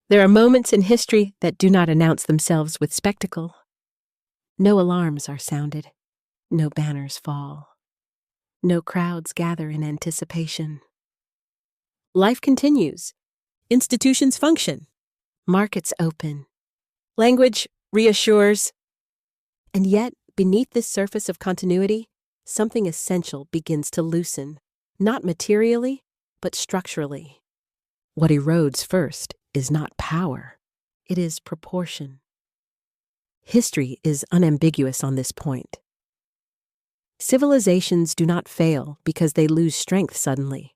There are moments in history that do not announce themselves with spectacle. No alarms are sounded, no banners fall, no crowds gather in anticipation. Life continues, institutions function, markets open, language reassures, and yet, beneath this surface of continuity, something essential begins to loosen, not materially, but structurally. What erodes first is not power, it is proportion. History is unambiguous on this point. Civilizations do not fail because they lose strength suddenly.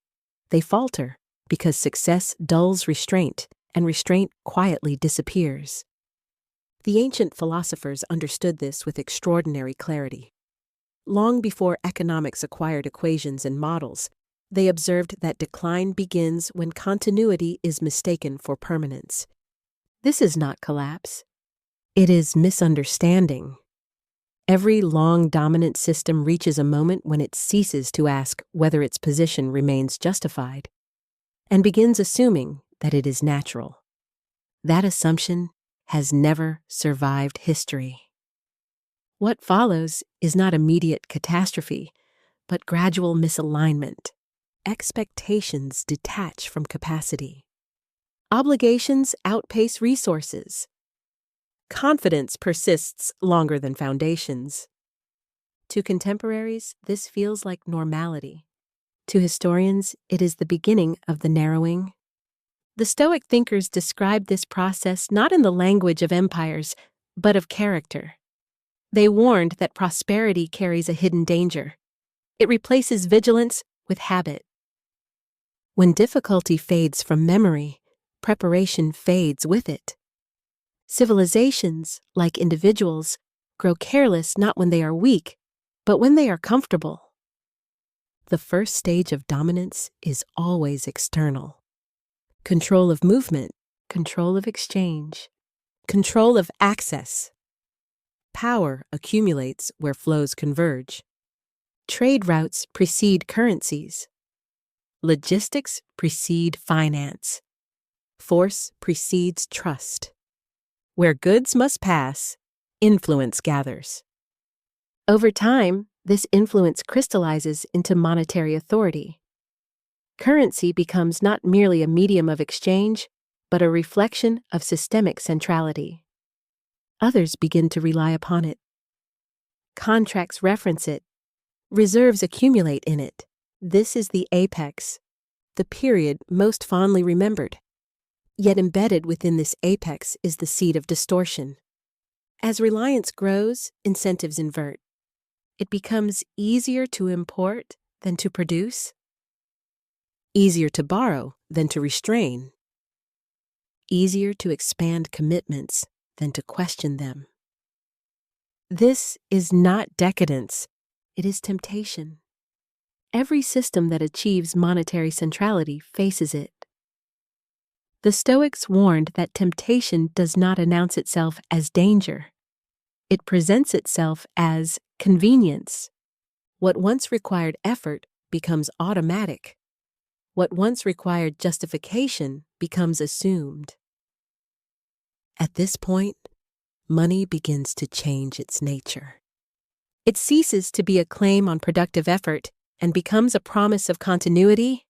They falter because success dulls restraint, and restraint quietly disappears. The ancient philosophers understood this with extraordinary clarity. Long before economics acquired equations and models, they observed that decline begins when continuity is mistaken for permanence. This is not collapse. It is misunderstanding. Every long dominant system reaches a moment when it ceases to ask whether its position remains justified and begins assuming that it is natural. That assumption has never survived history. What follows is not immediate catastrophe, but gradual misalignment. Expectations detach from capacity. Obligations outpace resources. Confidence persists longer than foundations. To contemporaries, this feels like normality. To historians, it is the beginning of the narrowing. The Stoic thinkers described this process not in the language of empires, but of character. They warned that prosperity carries a hidden danger. It replaces vigilance with habit. When difficulty fades from memory, preparation fades with it. Civilizations, like individuals, grow careless not when they are weak, but when they are comfortable. The first stage of dominance is always external. Control of movement, control of exchange, control of access. Power accumulates where flows converge. Trade routes precede currencies. Logistics precede finance. Force precedes trust. Where goods must pass, influence gathers. Over time, this influence crystallizes into monetary authority. Currency becomes not merely a medium of exchange, but a reflection of systemic centrality. Others begin to rely upon it. Contracts reference it. Reserves accumulate in it. This is the apex, the period most fondly remembered. Yet embedded within this apex is the seed of distortion. As reliance grows, incentives invert. It becomes easier to import than to produce, easier to borrow than to restrain, easier to expand commitments than to question them. This is not decadence, it is temptation. Every system that achieves monetary centrality faces it. The Stoics warned that temptation does not announce itself as danger. It presents itself as convenience. What once required effort becomes automatic. What once required justification becomes assumed. At this point, money begins to change its nature. It ceases to be a claim on productive effort and becomes a promise of continuity.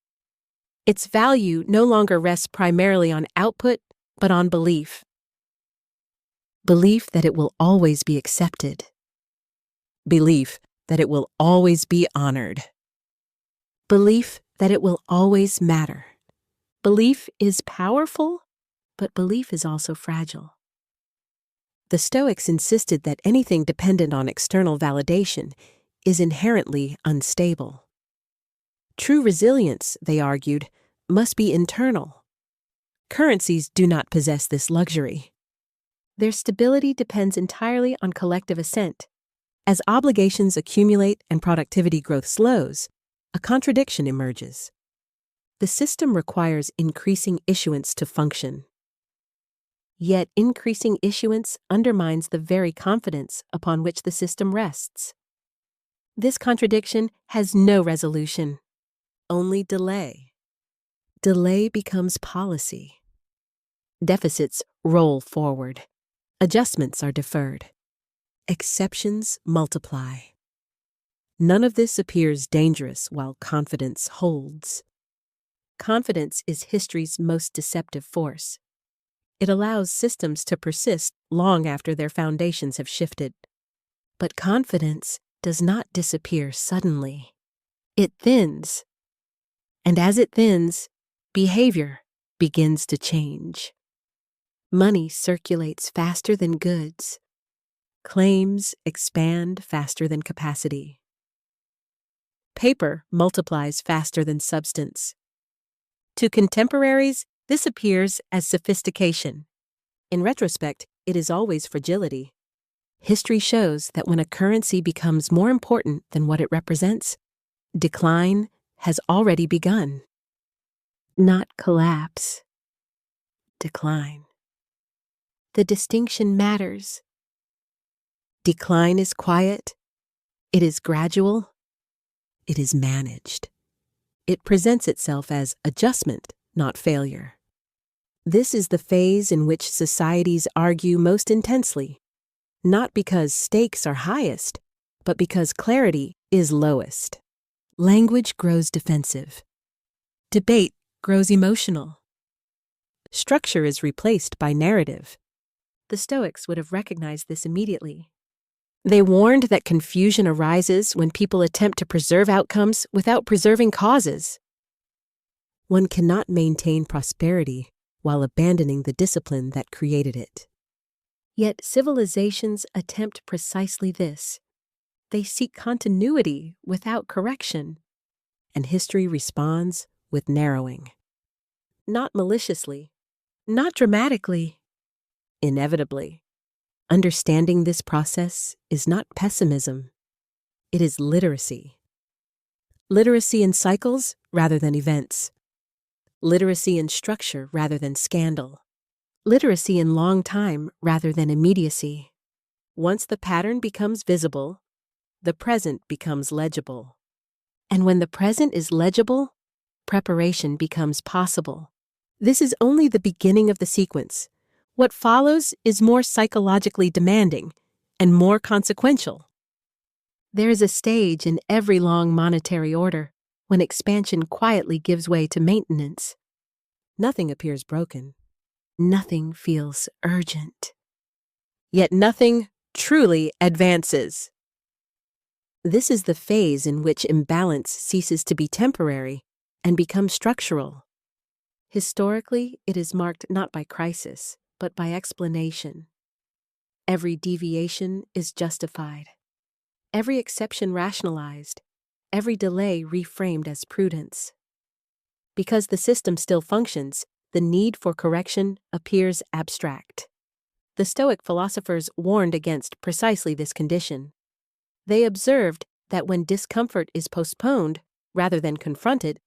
Its value no longer rests primarily on output, but on belief. Belief that it will always be accepted. Belief that it will always be honored. Belief that it will always matter. Belief is powerful, but belief is also fragile. The Stoics insisted that anything dependent on external validation is inherently unstable. True resilience, they argued, must be internal. Currencies do not possess this luxury. Their stability depends entirely on collective assent. As obligations accumulate and productivity growth slows, a contradiction emerges. The system requires increasing issuance to function. Yet increasing issuance undermines the very confidence upon which the system rests. This contradiction has no resolution, only delay. Delay becomes policy. Deficits roll forward. Adjustments are deferred. Exceptions multiply. None of this appears dangerous while confidence holds. Confidence is history's most deceptive force. It allows systems to persist long after their foundations have shifted. But confidence does not disappear suddenly. It thins. And as it thins, behavior begins to change. Money circulates faster than goods. Claims expand faster than capacity. Paper multiplies faster than substance. To contemporaries, this appears as sophistication. In retrospect, it is always fragility. History shows that when a currency becomes more important than what it represents, decline has already begun. Not collapse. Decline. The distinction matters. Decline is quiet. It is gradual. It is managed. It presents itself as adjustment, not failure. This is the phase in which societies argue most intensely, not because stakes are highest, but because clarity is lowest. Language grows defensive. Debate grows emotional. Structure is replaced by narrative. The Stoics would have recognized this immediately. They warned that confusion arises when people attempt to preserve outcomes without preserving causes. One cannot maintain prosperity while abandoning the discipline that created it. Yet civilizations attempt precisely this. They seek continuity without correction, and history responds with narrowing. Not maliciously, not dramatically, inevitably. Understanding this process is not pessimism. It is literacy. Literacy in cycles rather than events. Literacy in structure rather than scandal. Literacy in long time rather than immediacy. Once the pattern becomes visible, the present becomes legible. And when the present is legible, preparation becomes possible. This is only the beginning of the sequence. What follows is more psychologically demanding and more consequential. There is a stage in every long monetary order when expansion quietly gives way to maintenance. Nothing appears broken. Nothing feels urgent. Yet nothing truly advances. This is the phase in which imbalance ceases to be temporary and becomes structural. Historically, it is marked not by crisis, but by explanation. Every deviation is justified. Every exception rationalized. Every delay reframed as prudence. Because the system still functions, the need for correction appears abstract. The Stoic philosophers warned against precisely this condition. They observed that when discomfort is postponed rather than confronted,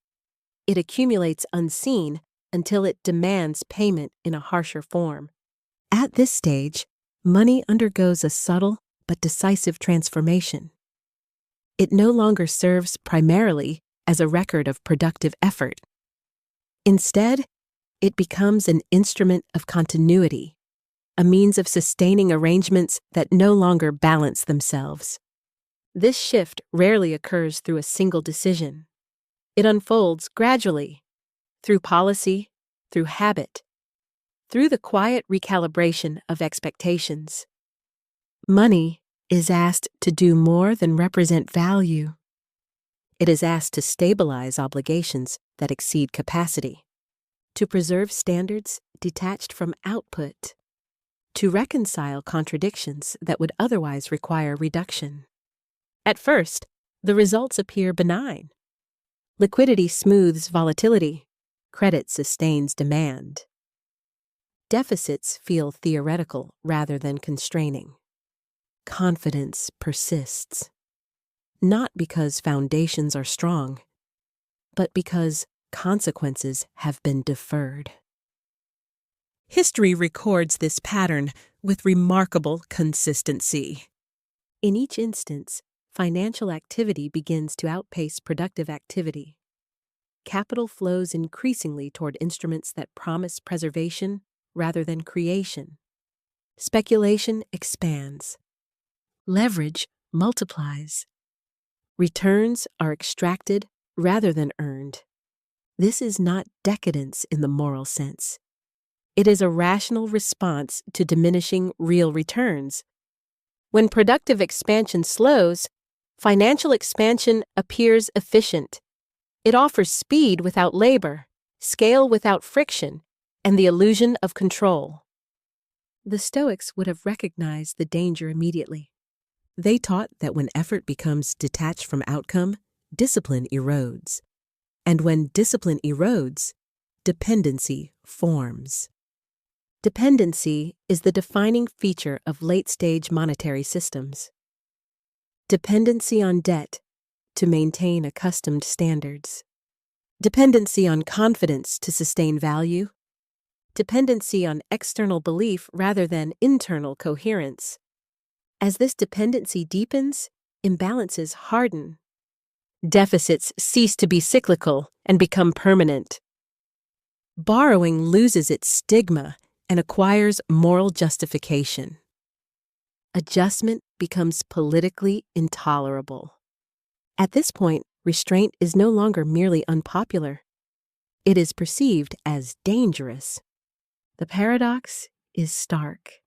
it accumulates unseen until it demands payment in a harsher form. At this stage, money undergoes a subtle but decisive transformation. It no longer serves primarily as a record of productive effort. Instead, it becomes an instrument of continuity, a means of sustaining arrangements that no longer balance themselves. This shift rarely occurs through a single decision. It unfolds gradually, through policy, through habit, through the quiet recalibration of expectations. Money is asked to do more than represent value. It is asked to stabilize obligations that exceed capacity, to preserve standards detached from output, to reconcile contradictions that would otherwise require reduction. At first, the results appear benign. Liquidity smooths volatility. Credit sustains demand. Deficits feel theoretical rather than constraining. Confidence persists. Not because foundations are strong, but because consequences have been deferred. History records this pattern with remarkable consistency. In each instance, financial activity begins to outpace productive activity. Capital flows increasingly toward instruments that promise preservation rather than creation. Speculation expands. Leverage multiplies. Returns are extracted rather than earned. This is not decadence in the moral sense. It is a rational response to diminishing real returns. When productive expansion slows, financial expansion appears efficient. It offers speed without labor, scale without friction, and the illusion of control. The Stoics would have recognized the danger immediately. They taught that when effort becomes detached from outcome, discipline erodes. And when discipline erodes, dependency forms. Dependency is the defining feature of late-stage monetary systems. Dependency on debt to maintain accustomed standards. Dependency on confidence to sustain value. Dependency on external belief rather than internal coherence. As this dependency deepens, imbalances harden. Deficits cease to be cyclical and become permanent. Borrowing loses its stigma and acquires moral justification. Adjustment becomes politically intolerable. At this point, restraint is no longer merely unpopular. It is perceived as dangerous. The paradox is stark.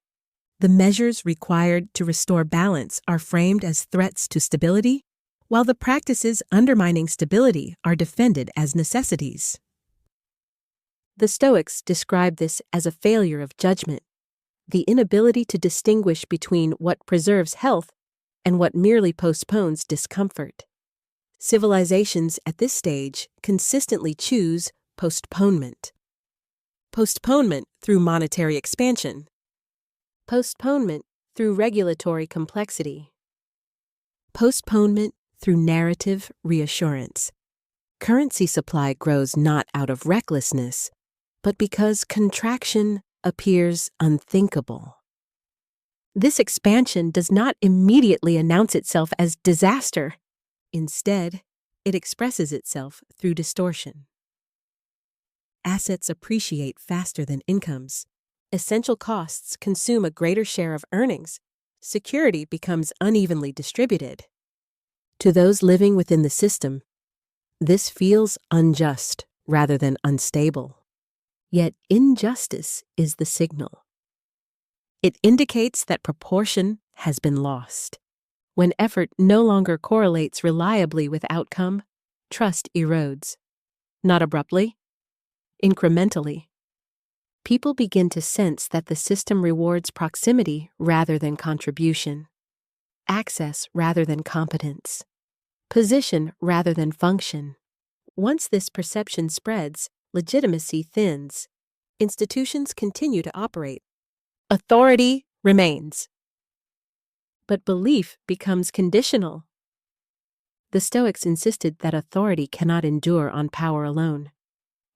The measures required to restore balance are framed as threats to stability, while the practices undermining stability are defended as necessities. The Stoics describe this as a failure of judgment, the inability to distinguish between what preserves health and what merely postpones discomfort. Civilizations at this stage consistently choose postponement. Postponement through monetary expansion. Postponement through regulatory complexity. Postponement through narrative reassurance. Currency supply grows not out of recklessness, but because contraction appears unthinkable. This expansion does not immediately announce itself as disaster. Instead, it expresses itself through distortion. Assets appreciate faster than incomes. Essential costs consume a greater share of earnings. Security becomes unevenly distributed. To those living within the system, this feels unjust rather than unstable. Yet injustice is the signal. It indicates that proportion has been lost. When effort no longer correlates reliably with outcome, trust erodes. Not abruptly, incrementally. People begin to sense that the system rewards proximity rather than contribution, access rather than competence, position rather than function. Once this perception spreads, legitimacy thins. Institutions continue to operate. Authority remains. But belief becomes conditional. The Stoics insisted that authority cannot endure on power alone.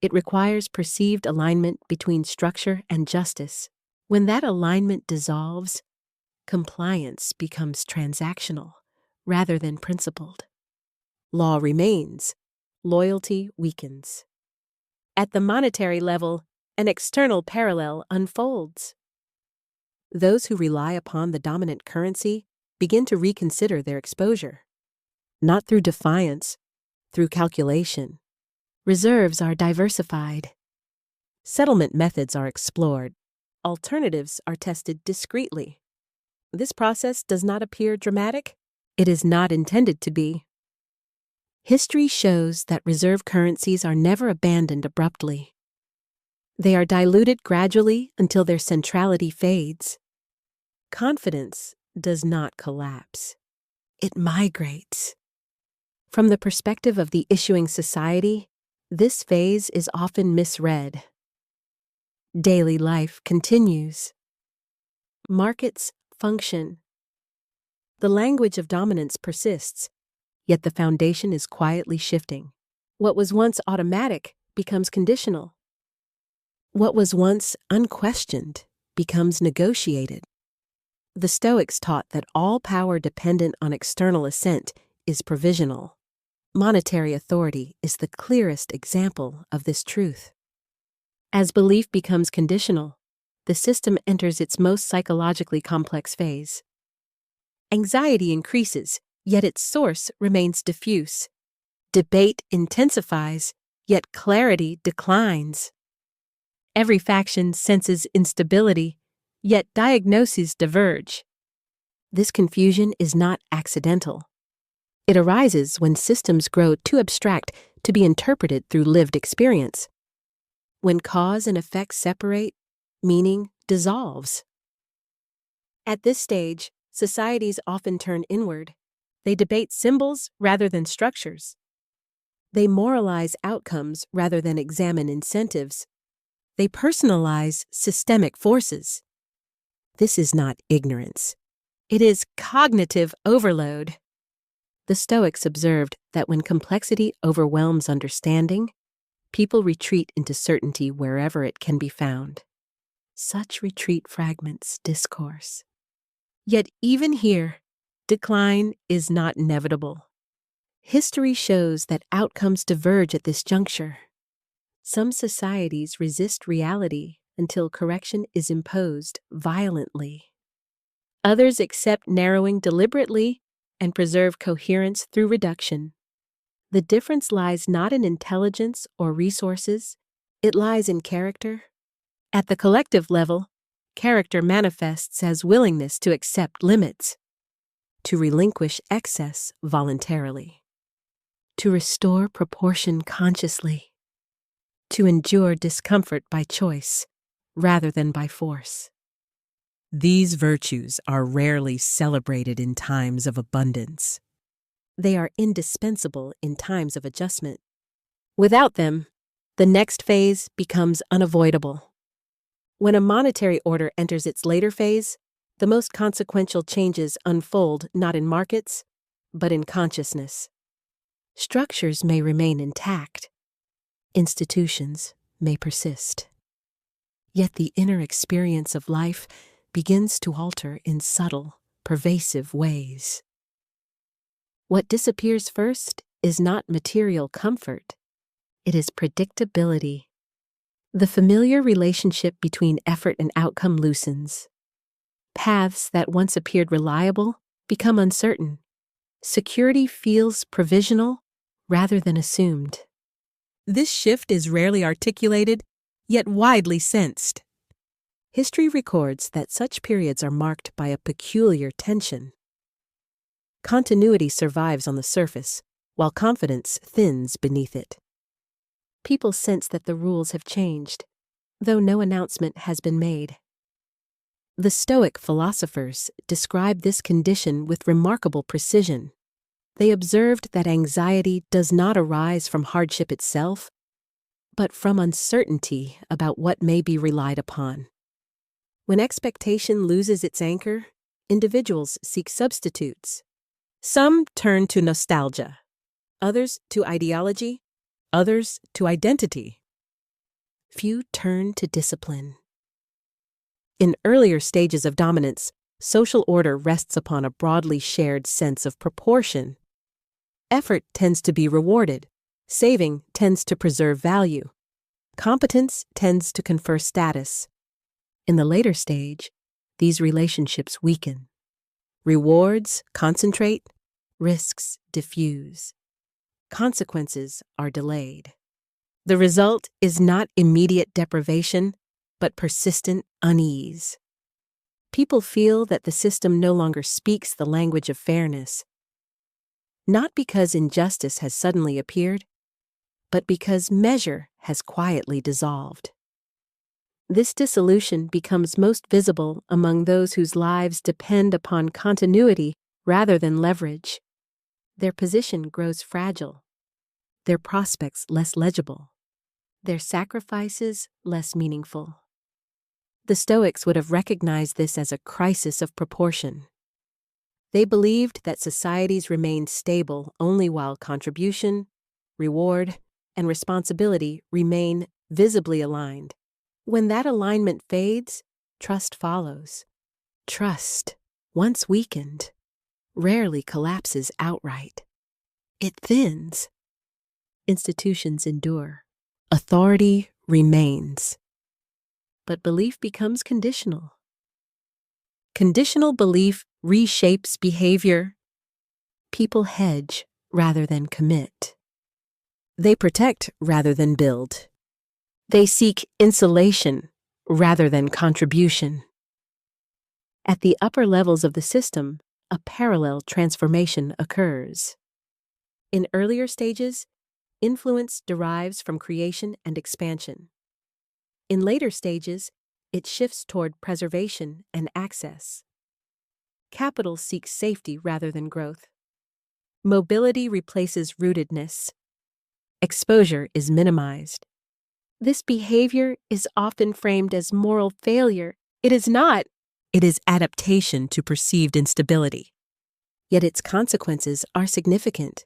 It requires perceived alignment between structure and justice. When that alignment dissolves, compliance becomes transactional rather than principled. Law remains, loyalty weakens. At the monetary level, an external parallel unfolds. Those who rely upon the dominant currency begin to reconsider their exposure. Not through defiance, through calculation. Reserves are diversified. Settlement methods are explored. Alternatives are tested discreetly. This process does not appear dramatic. It is not intended to be. History shows that reserve currencies are never abandoned abruptly. They are diluted gradually until their centrality fades. Confidence does not collapse. It migrates. From the perspective of the issuing society, this phase is often misread. Daily life continues. Markets function. The language of dominance persists, yet the foundation is quietly shifting. What was once automatic becomes conditional. What was once unquestioned becomes negotiated. The Stoics taught that all power dependent on external assent is provisional. Monetary authority is the clearest example of this truth. As belief becomes conditional, the system enters its most psychologically complex phase. Anxiety increases, yet its source remains diffuse. Debate intensifies, yet clarity declines. Every faction senses instability, yet diagnoses diverge. This confusion is not accidental. It arises when systems grow too abstract to be interpreted through lived experience. When cause and effect separate, meaning dissolves. At this stage, societies often turn inward. They debate symbols rather than structures. They moralize outcomes rather than examine incentives. They personalize systemic forces. This is not ignorance. It is cognitive overload. The Stoics observed that when complexity overwhelms understanding, people retreat into certainty wherever it can be found. Such retreat fragments discourse. Yet even here, decline is not inevitable. History shows that outcomes diverge at this juncture. Some societies resist reality until correction is imposed violently. Others accept narrowing deliberately and preserve coherence through reduction. The difference lies not in intelligence or resources, it lies in character. At the collective level, character manifests as willingness to accept limits, to relinquish excess voluntarily, to restore proportion consciously, to endure discomfort by choice rather than by force. These virtues are rarely celebrated in times of abundance. They are indispensable in times of adjustment. Without them, the next phase becomes unavoidable. When a monetary order enters its later phase, the most consequential changes unfold not in markets, but in consciousness. Structures may remain intact. Institutions may persist. Yet the inner experience of life begins to alter in subtle, pervasive ways. What disappears first is not material comfort. It is predictability. The familiar relationship between effort and outcome loosens. Paths that once appeared reliable become uncertain. Security feels provisional rather than assumed. This shift is rarely articulated, yet widely sensed. History records that such periods are marked by a peculiar tension. Continuity survives on the surface, while confidence thins beneath it. People sense that the rules have changed, though no announcement has been made. The Stoic philosophers describe this condition with remarkable precision. They observed that anxiety does not arise from hardship itself, but from uncertainty about what may be relied upon. When expectation loses its anchor, individuals seek substitutes. Some turn to nostalgia, others to ideology, others to identity. Few turn to discipline. In earlier stages of dominance, social order rests upon a broadly shared sense of proportion. Effort tends to be rewarded. Saving tends to preserve value. Competence tends to confer status. In the later stage, these relationships weaken. Rewards concentrate, risks diffuse. Consequences are delayed. The result is not immediate deprivation, but persistent unease. People feel that the system no longer speaks the language of fairness, not because injustice has suddenly appeared, but because measure has quietly dissolved. This dissolution becomes most visible among those whose lives depend upon continuity rather than leverage. Their position grows fragile, their prospects less legible, their sacrifices less meaningful. The Stoics would have recognized this as a crisis of proportion. They believed that societies remained stable only while contribution, reward, and responsibility remain visibly aligned. When that alignment fades, trust follows. Trust, once weakened, rarely collapses outright. It thins. Institutions endure. Authority remains. but belief becomes conditional. Conditional belief reshapes behavior. People hedge rather than commit. They protect rather than build. They seek insulation rather than contribution. At the upper levels of the system, a parallel transformation occurs. In earlier stages, influence derives from creation and expansion. In later stages, it shifts toward preservation and access. Capital seeks safety rather than growth. Mobility replaces rootedness. Exposure is minimized. This behavior is often framed as moral failure. It is not. It is adaptation to perceived instability. Yet its consequences are significant.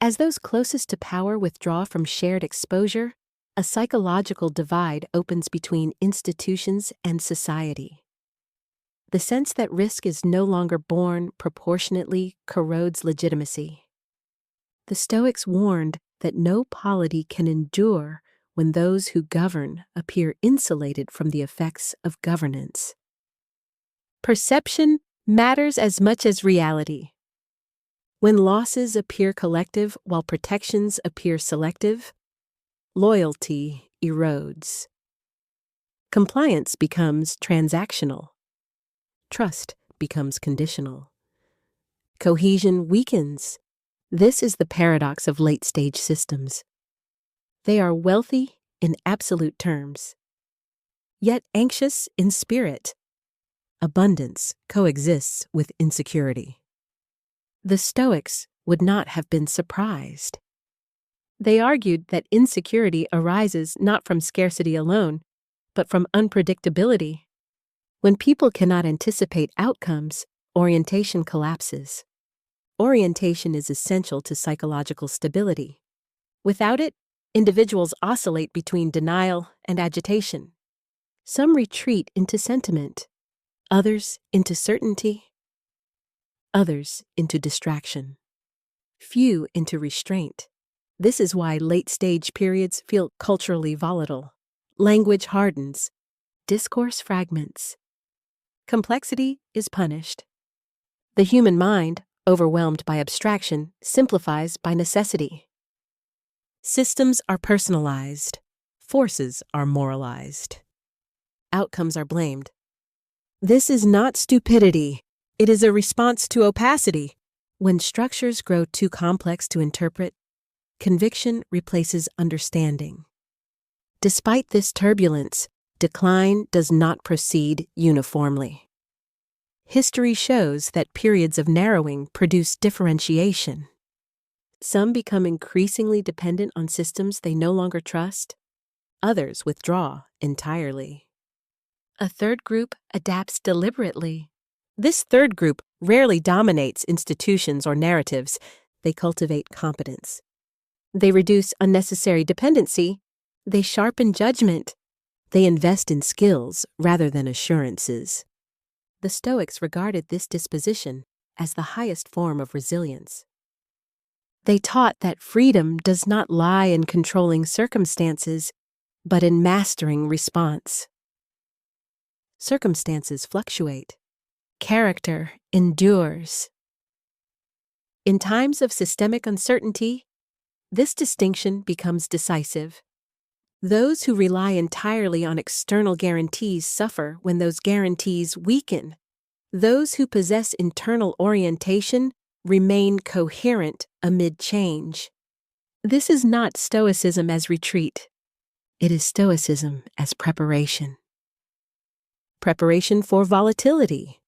As those closest to power withdraw from shared exposure, a psychological divide opens between institutions and society. The sense that risk is no longer borne proportionately corrodes legitimacy. The Stoics warned that no polity can endure when those who govern appear insulated from the effects of governance. Perception matters as much as reality. When losses appear collective while protections appear selective, loyalty erodes. Compliance becomes transactional. Trust becomes conditional. Cohesion weakens. This is the paradox of late-stage systems. They are wealthy in absolute terms, yet anxious in spirit. Abundance coexists with insecurity. The Stoics would not have been surprised. They argued that insecurity arises not from scarcity alone, but from unpredictability. When people cannot anticipate outcomes, orientation collapses. Orientation is essential to psychological stability. Without it, individuals oscillate between denial and agitation. Some retreat into sentiment, others into certainty, others into distraction, few into restraint. This is why late-stage periods feel culturally volatile. Language hardens, discourse fragments. Complexity is punished. The human mind, overwhelmed by abstraction, simplifies by necessity. Systems are personalized. Forces are moralized. Outcomes are blamed. This is not stupidity. It is a response to opacity. When structures grow too complex to interpret, conviction replaces understanding. Despite this turbulence, decline does not proceed uniformly. History shows that periods of narrowing produce differentiation. Some become increasingly dependent on systems they no longer trust. Others withdraw entirely. A third group adapts deliberately. This third group rarely dominates institutions or narratives. They cultivate competence. They reduce unnecessary dependency. They sharpen judgment. They invest in skills rather than assurances. The Stoics regarded this disposition as the highest form of resilience. They taught that freedom does not lie in controlling circumstances, but in mastering response. Circumstances fluctuate. Character endures. In times of systemic uncertainty, this distinction becomes decisive. Those who rely entirely on external guarantees suffer when those guarantees weaken. Those who possess internal orientation remain coherent amid change. This is not Stoicism as retreat. It is Stoicism as preparation. Preparation for volatility.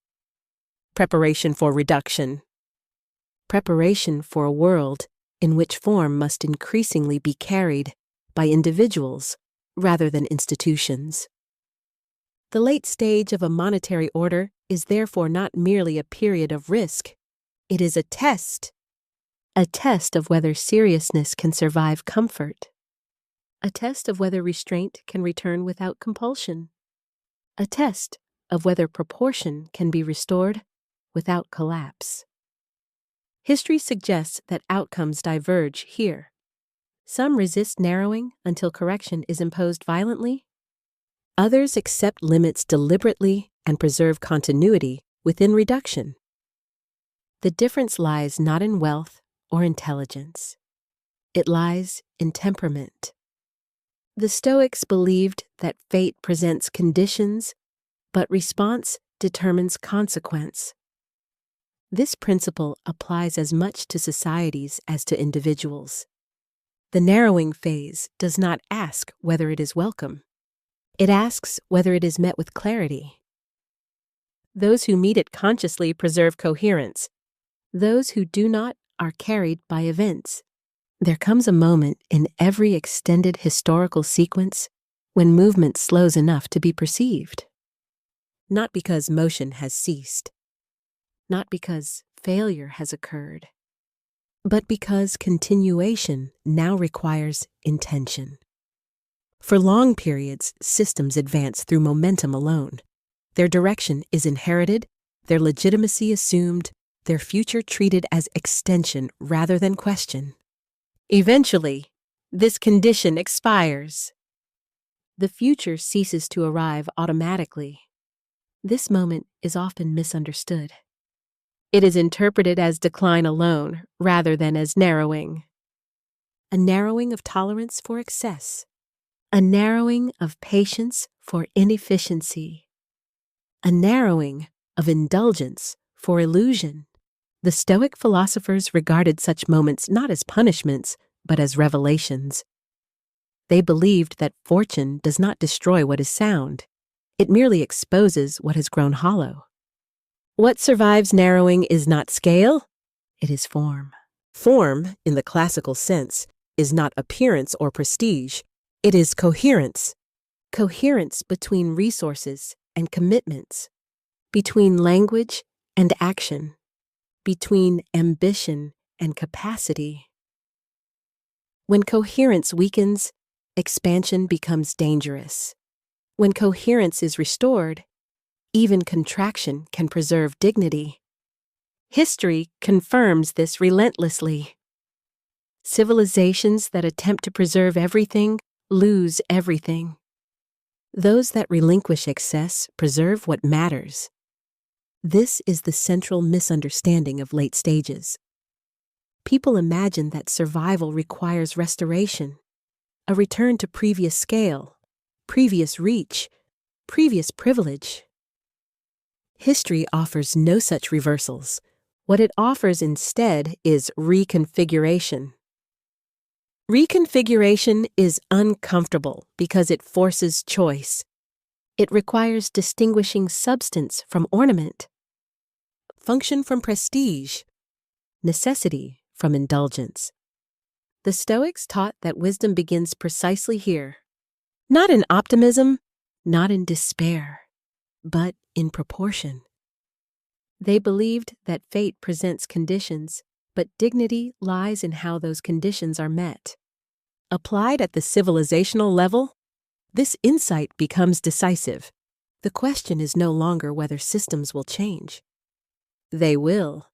Preparation for reduction. Preparation for a world in which form must increasingly be carried by individuals rather than institutions. The late stage of a monetary order is therefore not merely a period of risk. It is a test of whether seriousness can survive comfort, a test of whether restraint can return without compulsion, a test of whether proportion can be restored without collapse. History suggests that outcomes diverge here. Some resist narrowing until correction is imposed violently. Others accept limits deliberately and preserve continuity within reduction. The difference lies not in wealth or intelligence. It lies in temperament. The Stoics believed that fate presents conditions, but response determines consequence. This principle applies as much to societies as to individuals. The narrowing phase does not ask whether it is welcome. It asks whether it is met with clarity. Those who meet it consciously preserve coherence. Those who do not are carried by events. There comes a moment in every extended historical sequence when movement slows enough to be perceived. Not because motion has ceased, not because failure has occurred, but because continuation now requires intention. For long periods, systems advance through momentum alone. Their direction is inherited, their legitimacy assumed, their future treated as extension rather than question. Eventually, this condition expires. The future ceases to arrive automatically. This moment is often misunderstood. It is interpreted as decline alone rather than as narrowing. A narrowing of tolerance for excess. A narrowing of patience for inefficiency. A narrowing of indulgence for illusion. The Stoic philosophers regarded such moments not as punishments, but as revelations. They believed that fortune does not destroy what is sound. It merely exposes what has grown hollow. What survives narrowing is not scale, it is form. Form, in the classical sense, is not appearance or prestige. It is coherence. Coherence between resources and commitments, between language and action, between ambition and capacity. When coherence weakens, expansion becomes dangerous. When coherence is restored, even contraction can preserve dignity. History confirms this relentlessly. Civilizations that attempt to preserve everything lose everything. Those that relinquish excess preserve what matters. This is the central misunderstanding of late stages. People imagine that survival requires restoration, a return to previous scale, previous reach, previous privilege. History offers no such reversals. What it offers instead is reconfiguration. Reconfiguration is uncomfortable because it forces choice. It requires distinguishing substance from ornament, function from prestige, necessity from indulgence. The Stoics taught that wisdom begins precisely here, not in optimism, not in despair, but in proportion. They believed that fate presents conditions, but dignity lies in how those conditions are met. Applied at the civilizational level, this insight becomes decisive. The question is no longer whether systems will change. They will.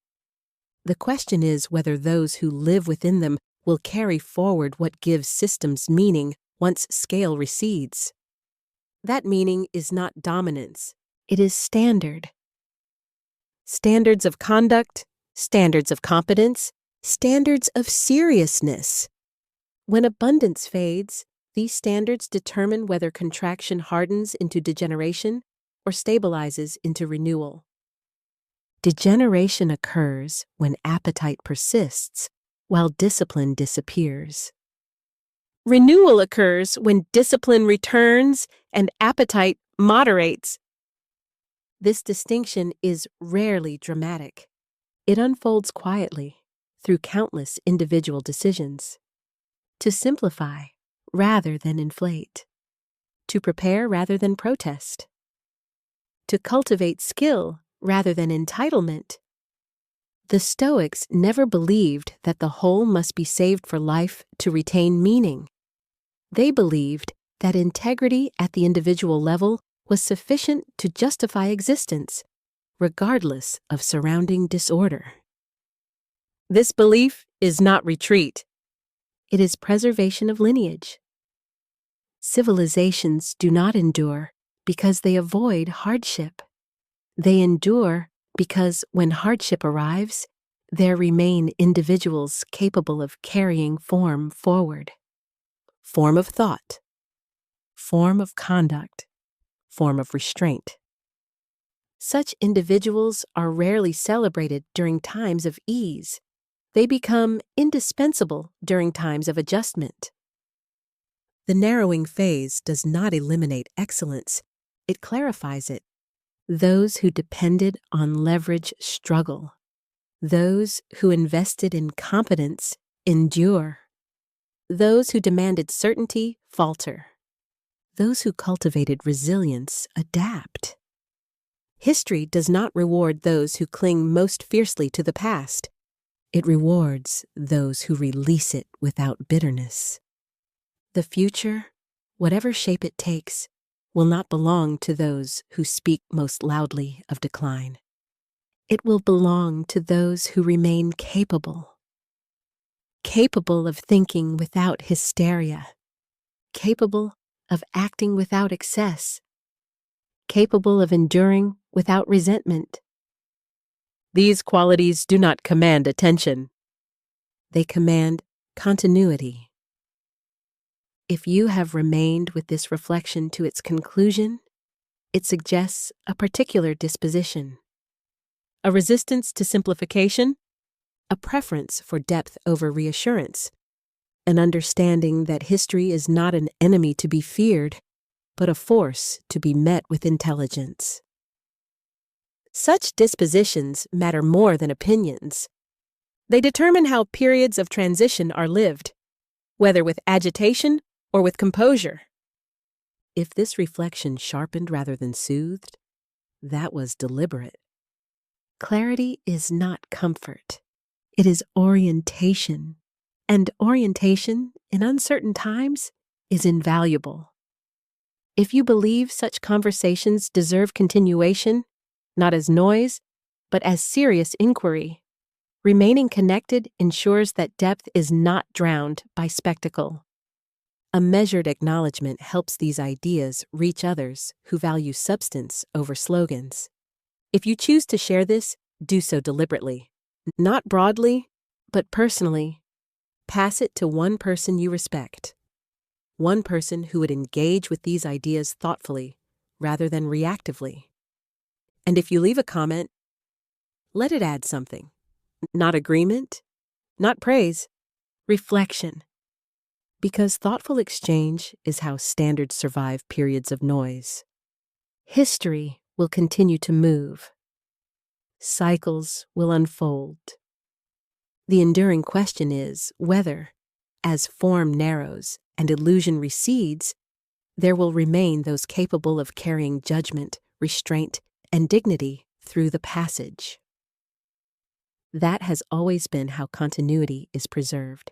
The question is whether those who live within them will carry forward what gives systems meaning once scale recedes. That meaning is not dominance, it is standard. Standards of conduct, standards of competence, standards of seriousness. When abundance fades, these standards determine whether contraction hardens into degeneration or stabilizes into renewal. Degeneration occurs when appetite persists, while discipline disappears. Renewal occurs when discipline returns and appetite moderates. This distinction is rarely dramatic. It unfolds quietly through countless individual decisions. To simplify rather than inflate. To prepare rather than protest. To cultivate skill rather than entitlement. The Stoics never believed that the whole must be saved for life to retain meaning. They believed that integrity at the individual level was sufficient to justify existence, regardless of surrounding disorder. This belief is not retreat. It is preservation of lineage. Civilizations do not endure because they avoid hardship. They endure because when hardship arrives, there remain individuals capable of carrying form forward. Form of thought, form of conduct, form of restraint. Such individuals are rarely celebrated during times of ease. They become indispensable during times of adjustment. The narrowing phase does not eliminate excellence, it clarifies it. Those who depended on leverage struggle. Those who invested in competence endure. Those who demanded certainty falter. Those who cultivated resilience adapt. History does not reward those who cling most fiercely to the past. It rewards those who release it without bitterness. The future, whatever shape it takes, will not belong to those who speak most loudly of decline. It will belong to those who remain capable of thinking without hysteria, capable of acting without excess, capable of enduring without resentment. These qualities do not command attention. They command continuity. If you have remained with this reflection to its conclusion, it suggests a particular disposition. A resistance to simplification, a preference for depth over reassurance, an understanding that history is not an enemy to be feared, but a force to be met with intelligence. Such dispositions matter more than opinions. They determine how periods of transition are lived, whether with agitation or with composure. If this reflection sharpened rather than soothed, that was deliberate. Clarity is not comfort. It is orientation. And orientation in uncertain times is invaluable. If you believe such conversations deserve continuation, not as noise, but as serious inquiry, remaining connected ensures that depth is not drowned by spectacle. A measured acknowledgement helps these ideas reach others who value substance over slogans. If you choose to share this, do so deliberately. Not broadly, but personally. Pass it to one person you respect. One person who would engage with these ideas thoughtfully rather than reactively. And if you leave a comment, let it add something. Not agreement, not praise, reflection. Because thoughtful exchange is how standards survive periods of noise. History will continue to move. Cycles will unfold. The enduring question is whether, as form narrows and illusion recedes, there will remain those capable of carrying judgment, restraint, and dignity through the passage. That has always been how continuity is preserved.